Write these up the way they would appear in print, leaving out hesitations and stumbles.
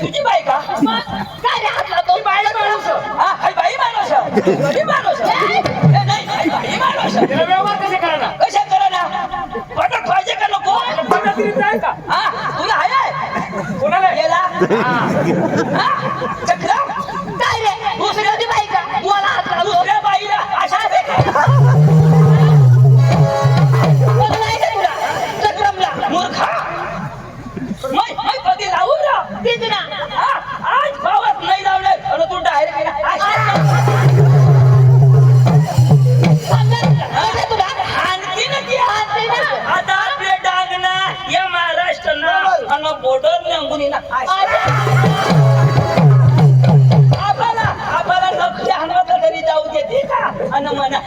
तुझी बाई का काय रे हातला तो बाई माणूस हा हाय बाई माणूस गरीब माणूस नाही बाई माणूस त्याला व्यवहार कसे करा ना पटक पाहिजे का नको का हा तुला हाय कोणाला गेला चक्र काय रे दुसरी होती बाई का मला हातला दुसऱ्या बाईला अशा मूर्खा मैं कधी लावू ना तेच ना आज भावात नाही लावले आणि तू डायरेक्ट आता आपले डागना या महाराष्ट्र ना आणि बॉर्डर लांबून ना आपल्याला नक्की हनवत घरी जाऊ देते का आणि म्हणा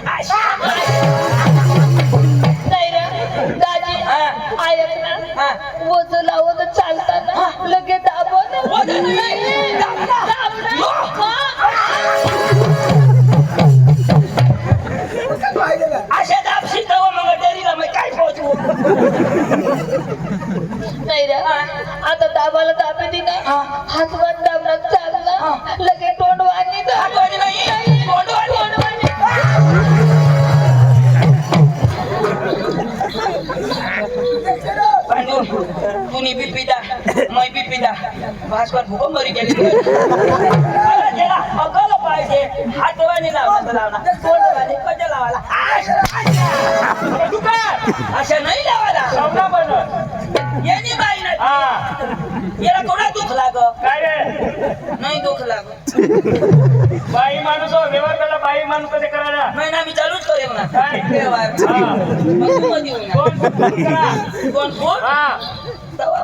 वजन लावून चालताना लगेच दाबून अशा दाबशी तेव्हा मग डेअरीला मग काय पोहोचू नाही रे आता दाबाला दाबी दिला हातवान दाबला चालला लगेच तोंड वाणी तुनी बी पिता मै बी पिता भास्कर भूकंपरी गेली त्याला अकल पाहिजे हातवानी लावणार तोंडवानी कशा लावायला अशा नाही लावायला याने बाई नाही याला थोडा दुःख लाग काय रे नाही दुःख लाग बाई माणूस व्यवहार करायला बाई माणूस कसे करायला नाही ना मी चालूच करेन ना काय? कोण कोण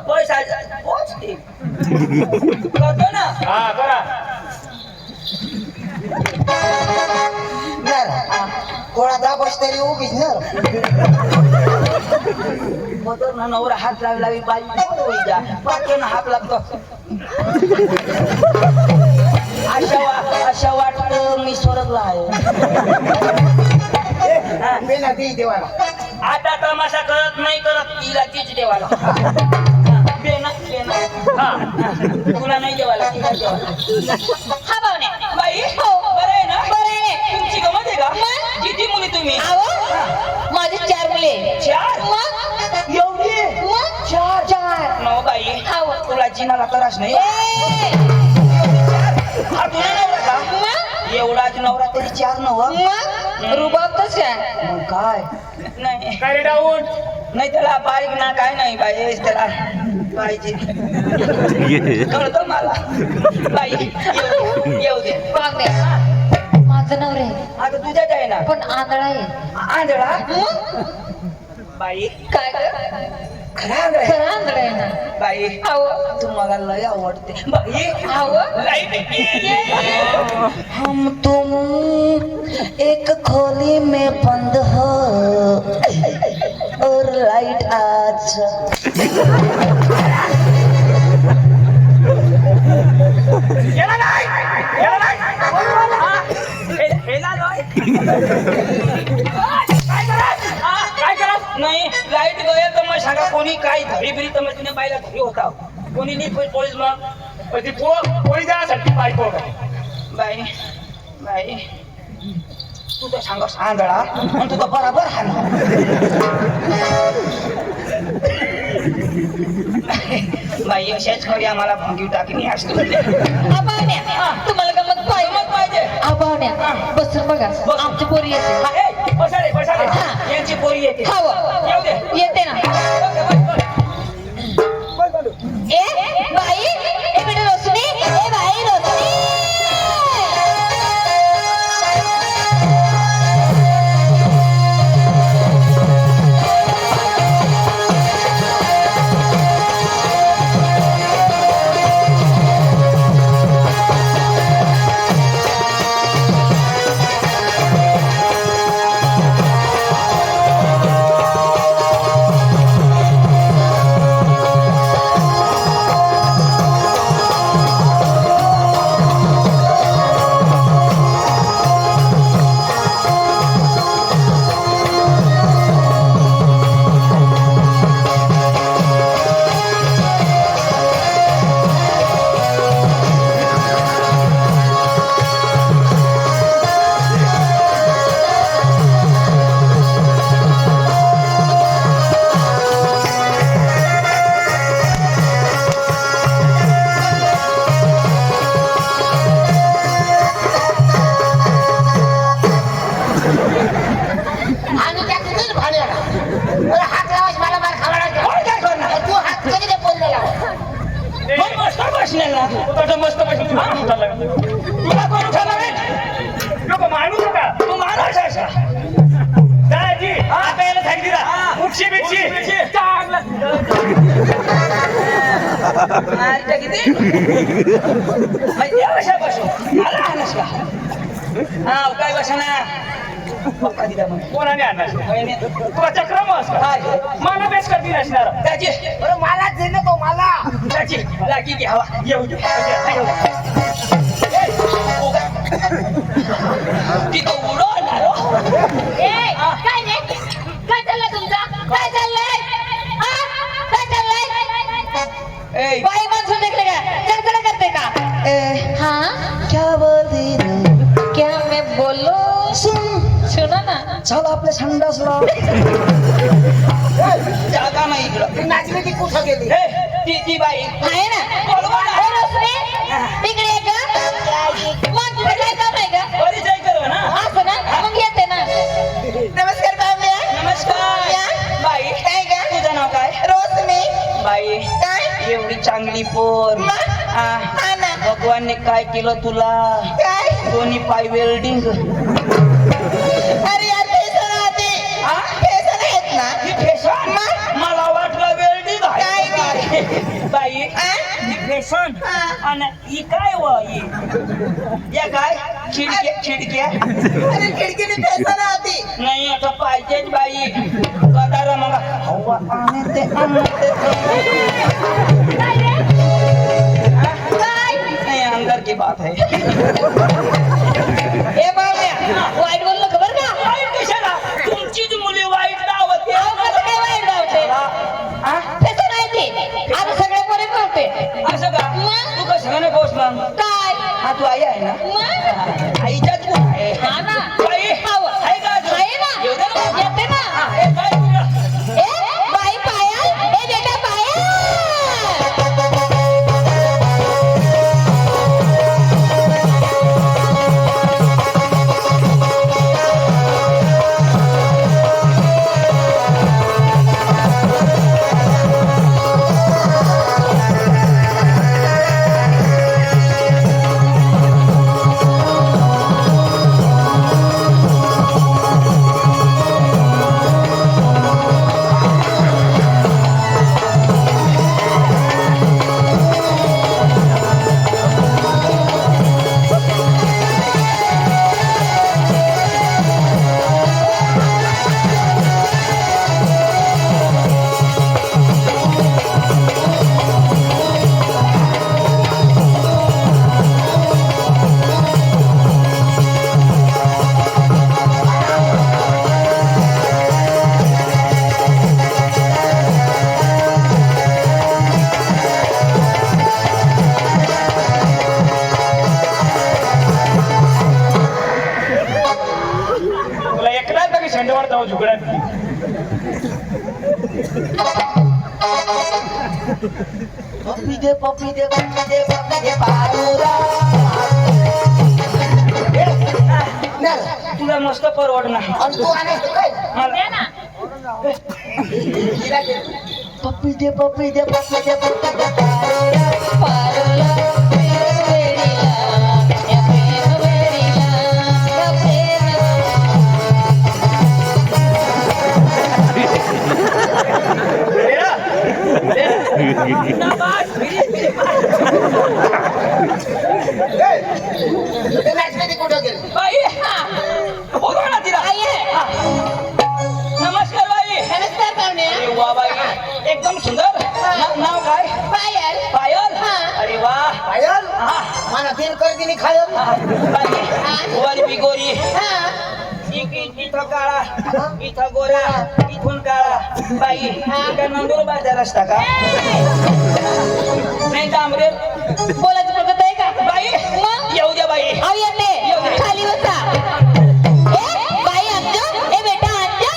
पैसा पोचते करतो ना हा करा थोडा दाबस तरी उभीच ना नवरा हात लावी बाई जा पाठवून हात लागतो अशा वाटत मी स्वर्गला आहे देवाला आता तमाशा करत नाही करत तिला तीच देवाला तुला नाही देवाला तिला देवाला हा भावने बाई बरं आहे ना तुमची गमत आहे का किती मुली तुम्ही माझे 4 मुले 4 एवढी चार नो बाई तुला जिनाला त्रास नाही हा तुला नवरा का एवढाच नवरा तरी 4 नव रुबाब कशा काय नाही काय रे डाऊन नाही त्याला बारीक ना काय नाही बाई त्याला पाहिजे कळतं मला बाई येऊ दे माझं नवरे आता तुझ्याच आहे ना पण आंधळा आहे आंधळा बाई काय खरा आंधळा खरं आंधळा आहे ना बाई तुम्हाला लय आवडते बाई हम तुम एक खोली में बंद हो और लाइट आज नाही लाईट गया तर मग सांगा कोणी काय धरी बिरी तर मग तिने बाईला घरी होता कोणी नाही पोलीस मग ती पोळी जाण्यासाठी बायको बाई बाई तू तर सांग आंधळा आणि तू तर बराबर हा बाई अशाच खरी आम्हाला भंगी टाकणी असतो तुम्हाला गमत पाहिजे आबावण्या बसून बघा आमची पोरी येते बसाले यांची पोरी येते येऊ दे येते ना ए बाई ए बेटा रोशनी ए बाई रोशनी बसणार ना तू तसं मस्त पैसे तुला कोण उठायला लागलं? तुला कोण उठाला रे नको माणूस का तू मारायच असा दाजी आता याला सांगितलं हा. उठशी बिटशी चांगला मारता किती माहिती अशा बसू मला आणस का हा काय बसा ना पप्पा दिला म्हणे कोणाने आणणार वहिनी. तुला चक्र मस्त काय मला बेस करतील असणार त्याची बरं मला दे ना तो मला त्याची लागी की हवा येऊ दे तिथं उडवणार हो. काय नाही काय चाललंय तुमचा काय चाललंय हा? काय चाललंय ए, बाई माणसं देखले का चडचड करते का हाँ क्या बोल रही है क्या मैं बोलो सुना ना चल आपल्या संडासला जागा नाही इकडं नाचली ती कुठं गेली ए, ती बाई आहे ना बोलवा ना. हो, रोशनी तिकडे ये का मग तुझं काय काम आहे का परिचय करू ना असं ना मग येते ना नमस्कार बाबा नमस्कार बाई काय का तुझं नाव काय रोशनी बाई काय एवढी चांगली पोर मग? हा. हा ना भगवानने काय केलं तुला काय दोन्ही पाय वेल्डिंग अरे यार फेसन आधी हा? फेसन आहेत ना ही फॅशन मग? मला वाटलं वेल्डिंग आहे बाई हा? ही फॅशन हा. आणि ही काय व ही या काय खिडक्या अरे खिडकीने फेसन आधी नाही आता पाहिजेच बाई गदारा मग हवा आणि ते काय नहीं अंदर की बात है ए बाबा वाईट बोललो खबर का वाईट कशाला तुमचीच मुली वाईट दावते अहो, कसं काय वाईट गावते फेसन आहे ते आता सगळे पोरे कळते असं का मग? तू कसं नाही पोच मग काय हा तू आई आहे ना मग आईच्याच कोण आहे हा ना बाई हाव. आहे का अजून? आहे ना येऊ दे ना. येते ना हा, हे काय तुला? ए बाई पायल ए बेटा पायल तुला एकलाच का शेंडवर जाऊ झुकड्यात पप्पी दे पप्पी दे पप्पी दे पप्पी दे पारोरा तुला मस्त परवडणार आणि तू आणायचं काय मला पप्पी दे पप्पी दे पप्पी दे पप्पी दे पारोरा पारोला प्रेम वेडीला या प्रेम वेडीला या प्रेम कुठं गेली बाई बोलवा ना तिला आई आहे. हा. नमस्कार बाई नमस्कार पाहुणे अरे वा बाई एकदम सुंदर नाव काय पायल पायल हा. अरे वा पायल हा मला तीन करदिनी खायल हा. बाई वर बिगोरी हा इथं काळा इथं गोरा इथून काळा बाई का नंदूर बाजार असता का नाही डांबरे बोलायचं पद्धत आहे का बाई मग येऊ द्या बाई अहो येते खाली बसा ए बाई अंजू ए बेटा अंजू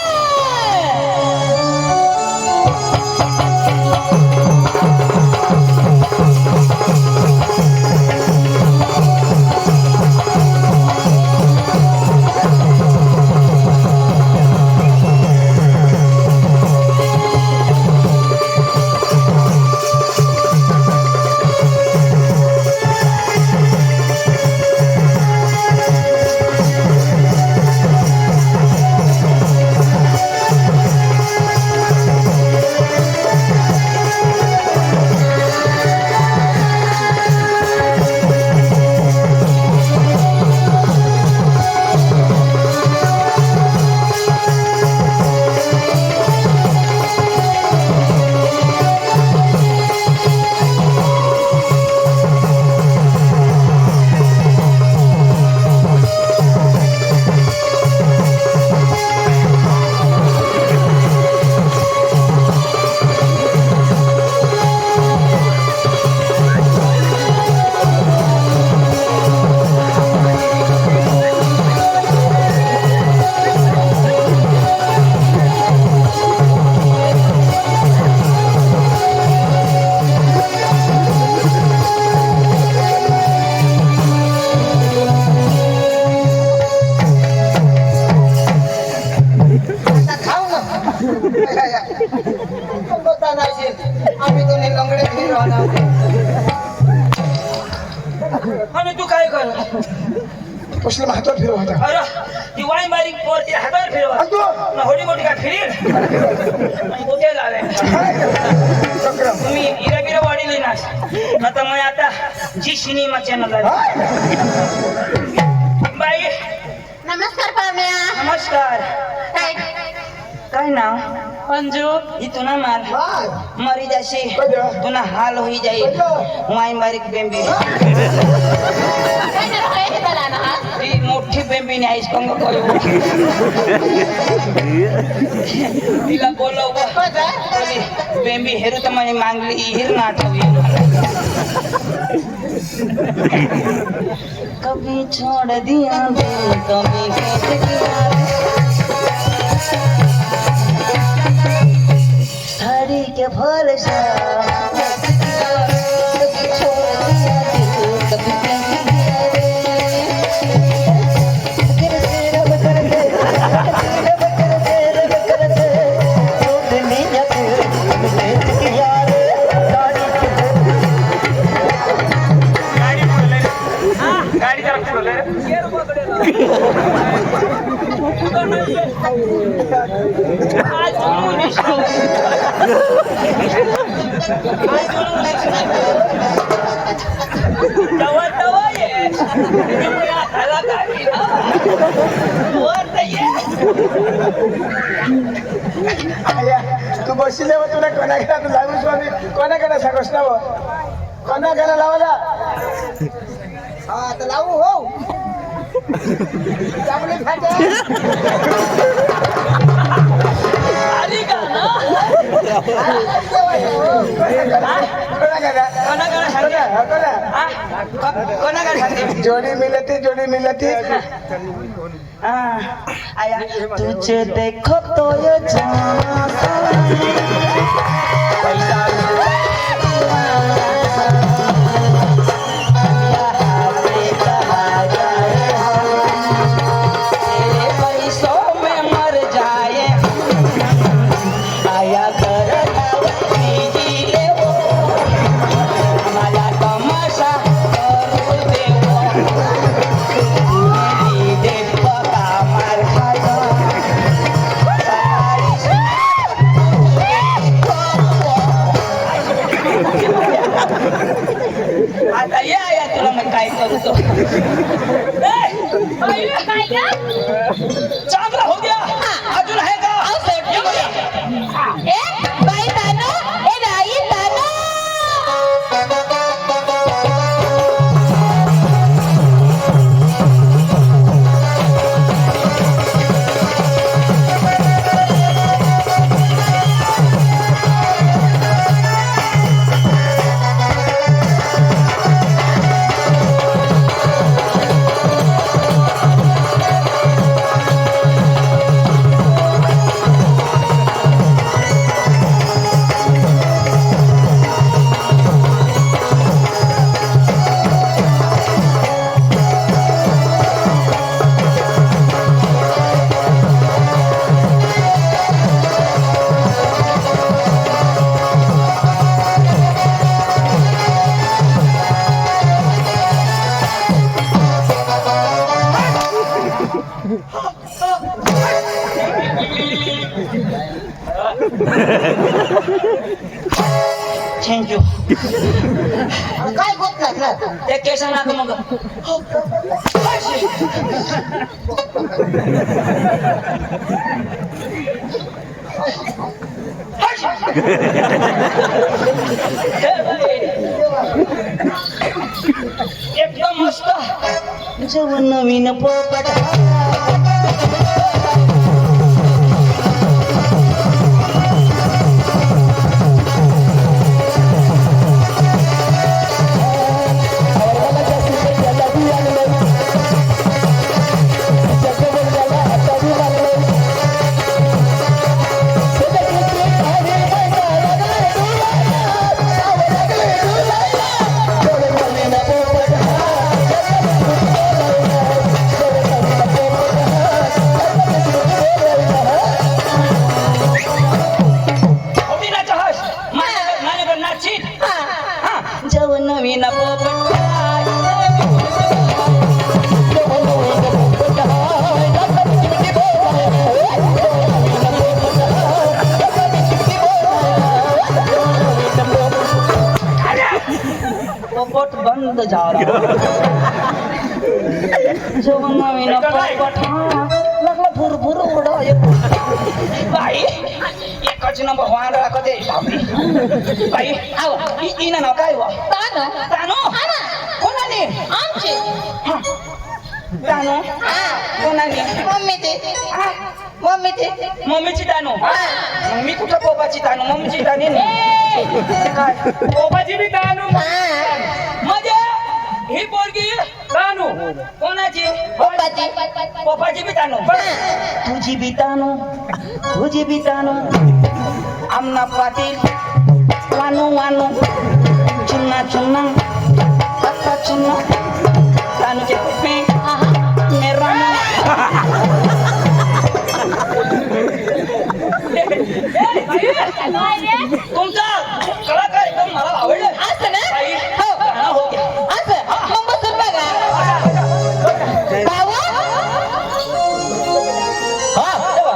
लंगडे फिरवाना आणि तू काय कर कसलं हातात फिरवायचा अरे ती वाई मारी पोर ती हातावर फिरवा आणि तू होडी मोठी काय फिरील आणि कुठे लावे चक्रम तुम्ही हिरा बिरा वाढीली ना आता मग आता जी सिनेमा चॅनल बाई नमस्कार पाम्या नमस्कार काय काय नाव अंजू इथून ना मार मरी जाशी कधी? तुला हाल होई जाईल वाई बारीक बेंबी काय नाव आहे त्याला ना ती मोठी बेंबी नाही आईस कंग करू तिला बोलव बोली बेंबी हेरू तर म्हणे मागली हिर ना आठवी कभी छोड़ दिया दिल कभी भेज दिया साड़ी के भरोसा कभी छोड़ दिया दिल कभी भेज दिया रे कर दे रब कर दे छोड़ दिया दिल कभी भेज दिया रे गाडी जरा पुढे दवा दवा ये खाला गाडी वर ये आया तू बसले हो तुला कोणाकडे लागू स्वामी कोणाकडे सांगस ना कोणाकडे लावला हा तर लावू हो चांगली फाटे आली का ना कोणाकडे सांगे कोणाकडे सांगे जोड़ी मिलती आया तुझे देखो तो ये जाना पैसा आता ये आया तुला मग काय करतो चांगला हो गया अजून आहे का ए बाई तानो ए राई तानो थँक्यू काय होत नाही ना ते केस ना मग एकदम मस्त जेवण नवीन पोपट जव नवीन पोपट पोपट बंद झाला जव नवीन पोपट लागला भुरभुर उडाय बाई एकच नंबर वांदळा कधी बाई आव इना नाव काय वा तानो तानो कोणाने आमचे तानो कोणाने मम्मीचे मम्मीची तानो मी कुठं पोपाची तानो मम्मीची ताने काय पोपाची बी तानू म्हणजे ही पोरगी तानू कोणाची पप्पाची पोपाची बी तानो तुझी बी तानो तुझी बी तानो आमना पाटील वानू वानू चुन्ना चुन्ना अत्ता चुन्ना तानूचे पप्पी मेरा तुमचा कलाकार एकदम मला आवडलं असं ना बाई, हो गाणं हो गया. असं मग बसून बघा भाऊ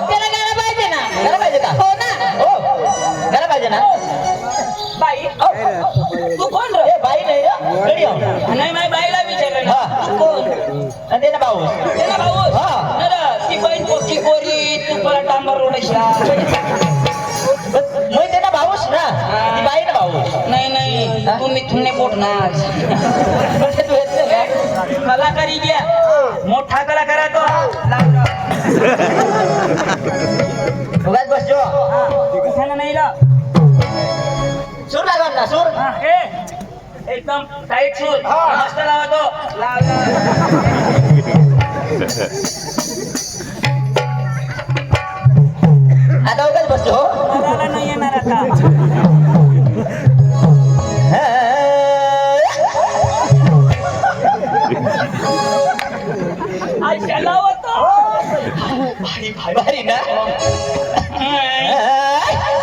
त्याला गाणं पाहिजे ना गाणं पाहिजे का? हो ना गाणं पाहिजे ना बाई तू कोण रे बाई नाही नाही नाही बाईला विचारलं ना तू कोण ते ना भाऊ ते ना भाऊ ना रे, ती बहीण पोटची गोरी तू मला डांबर रोडायच्या मग ते ना भाऊच ना ती बाई ना भाऊ नाही नाही तुम्ही थुने पोटणार तू येत नाही का? कलाकारी घ्या मोठा कलाकार आहे तो उगाच बस जो कशाला नाही ला सूर लागल ना सूर एकदम टाईट सूर मस्त लावा तो लाव आता उगाच बस जो मला नाही येणार आता आयशा लावतो भारी भारी भारी ना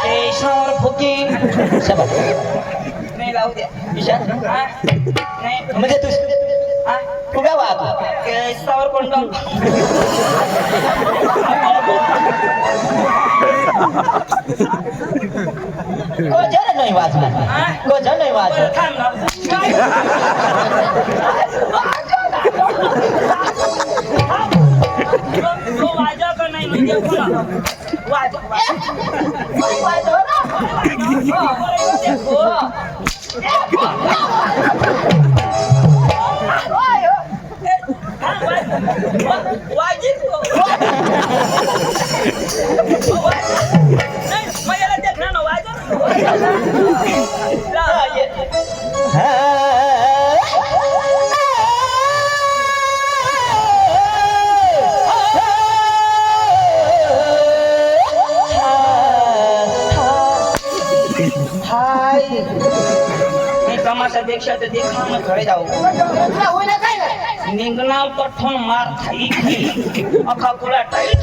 केशावर फुकी शाबास. नाही लावू द्या ईशा हा? नाही म्हणजे तू हा? तू काय वाहतो केसावर कोण जाऊन कोजन नाही वाजला कोजन नाही वाजला थांब ना काय? तो वाजव का नाही म्हणजे बोला. वाजव. वाजव ना. हो. वाजीत तो. नाही, मग याला देख ना, वाजव. मी तमाशापेक्षा तर देखणं खडे जाऊ निघणार कठून मार खाई अखा पुरा टाईट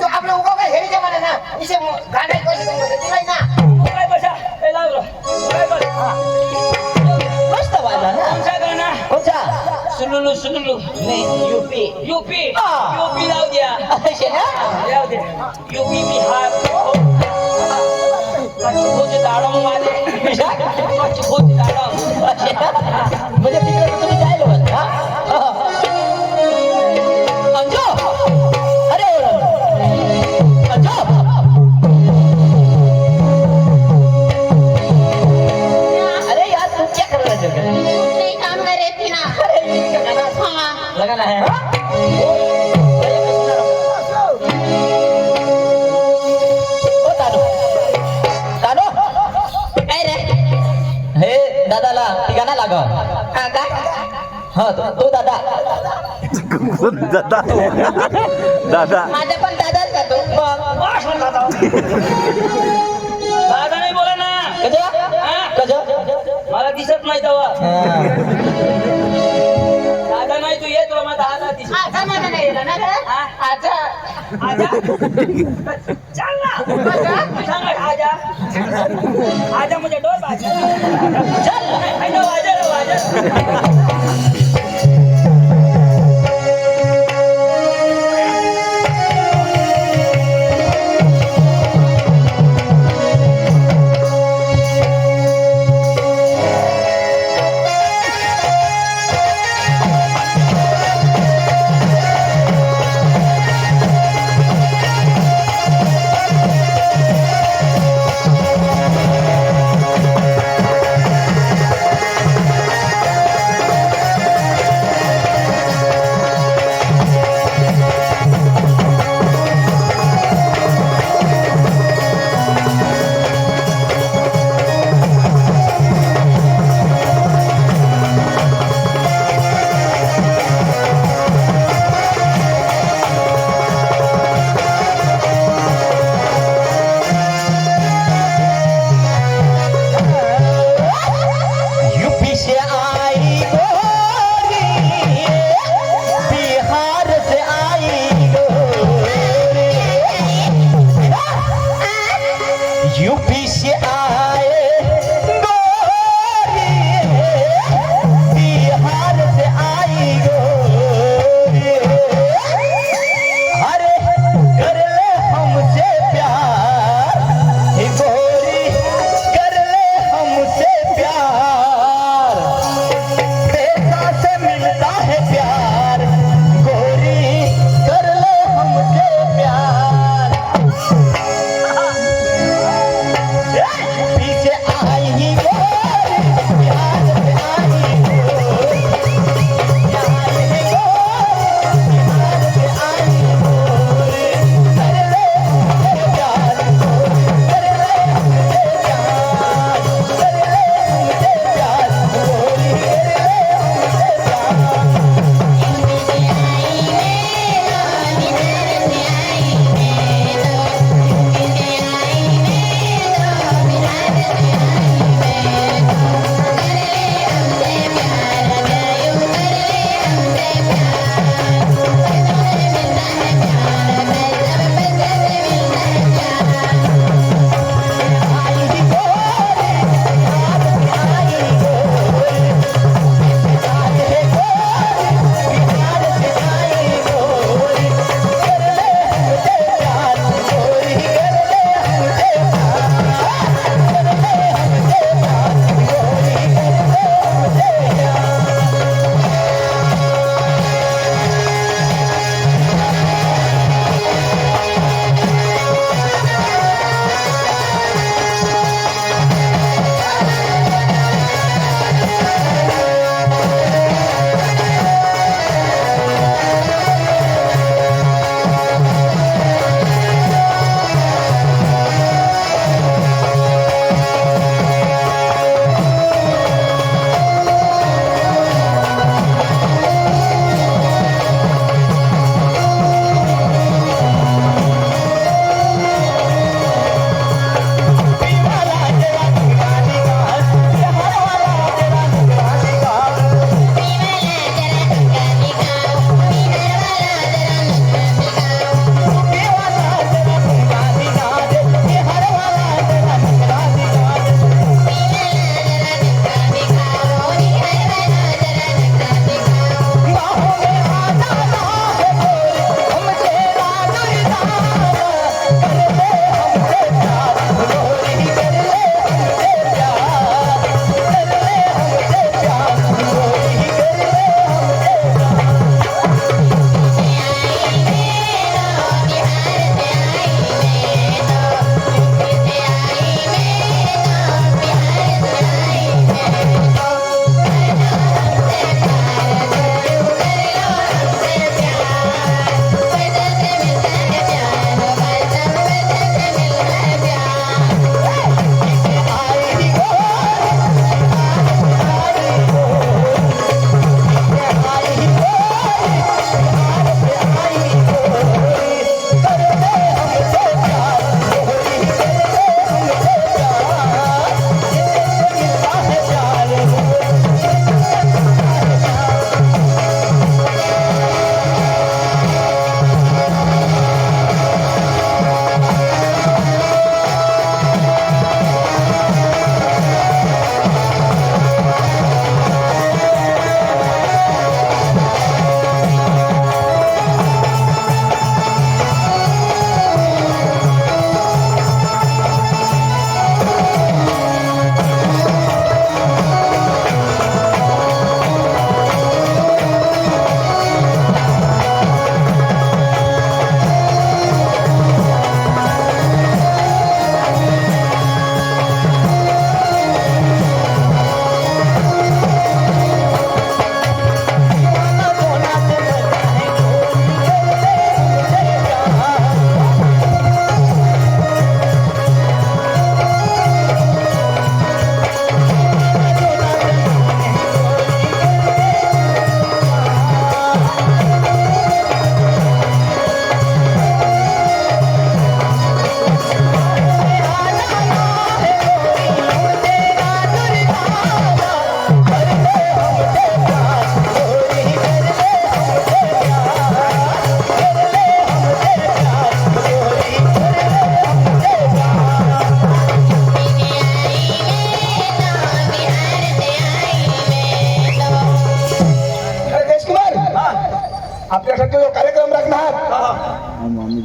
आपलं उगा काय हेरी जमाना ना इसे गाणं काय ना काय बसा ए लावलो काय बस मस्त वाजला ना कोणचा गाणं कोणचा सुलुलू सुलुलू नाही यूपी यूपी हा. यूपी लाव द्या असे ना लाव द्या यूपी बिहार कच्छ दाडम वाले कच्छ दाडम असे ना म्हणजे तिकडे तर तुम्ही जायला होत हा अंजो अरे अंजो अरे यार तू क्या कर रहे हो नहीं काम कर रही थी ना हाँ लगाना है हाँ? ओ तानो तानो काय रे हे दादाला ठिकाणा लाग हा का हा तो दादा दादा दादा माझा पण दादाच का तू दादा नाही बोला ना कज मला दिसत नाही तेव्हा दादा नाही तू येत मग दादा दिसत आता मला नाही येणार ना रे? हा? आता आजा चल ना सांगा आजा आजा मुझे डोल बाजा चल आई नो वाजा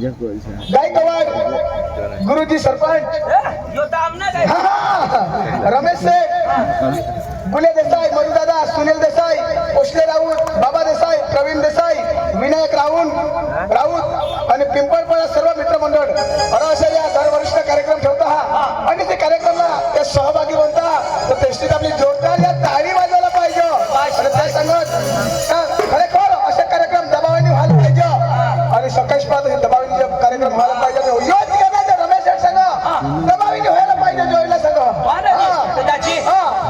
गायकवाड गुरुजी सरपंच यो तर आमना काय हा, हा. रमेश शेठ गुले देसाई मधुदादा सुनील देसाई पोषले राऊत बाबा देसाई प्रवीण देसाई विनायक राऊत आणि पिंपळपळा सर्व मित्रमंडळ अशा या दरवर्षीचा कार्यक्रम ठेवता हा आणि ते कार्यक्रमाला ते सहभागी बनता तर तेष्टीत आपली जोरदार या ताळी वाजवायला पाहिजे आणि त्या सांगत खरेखर असे कार्यक्रम दबावाने व्हायला पाहिजे आणि सकाळी पाहत दबावाने कार्यक्रम व्हायला पाहिजे योच केला रमेश शेठ सांग दबावाने व्हायला पाहिजे जोईला सांग त्याची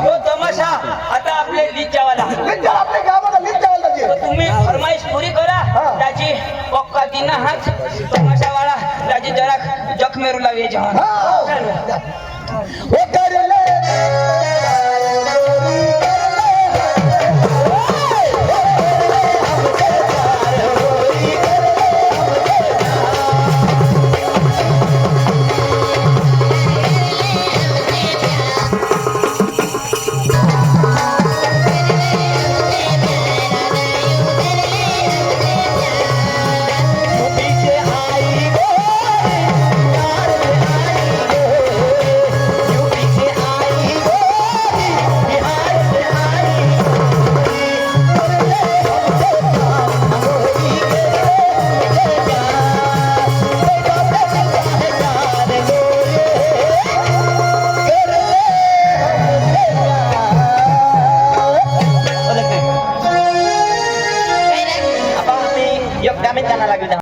यो तमाशा आता आपले लिच्च्यावाला आपल्या गावाला लीड जायला पाहिजे तुम्ही फरमाईश पुरी करा त्याची पक्का दिन हाच तमाशावाला त्याची जरा जखमेरूला वेज हा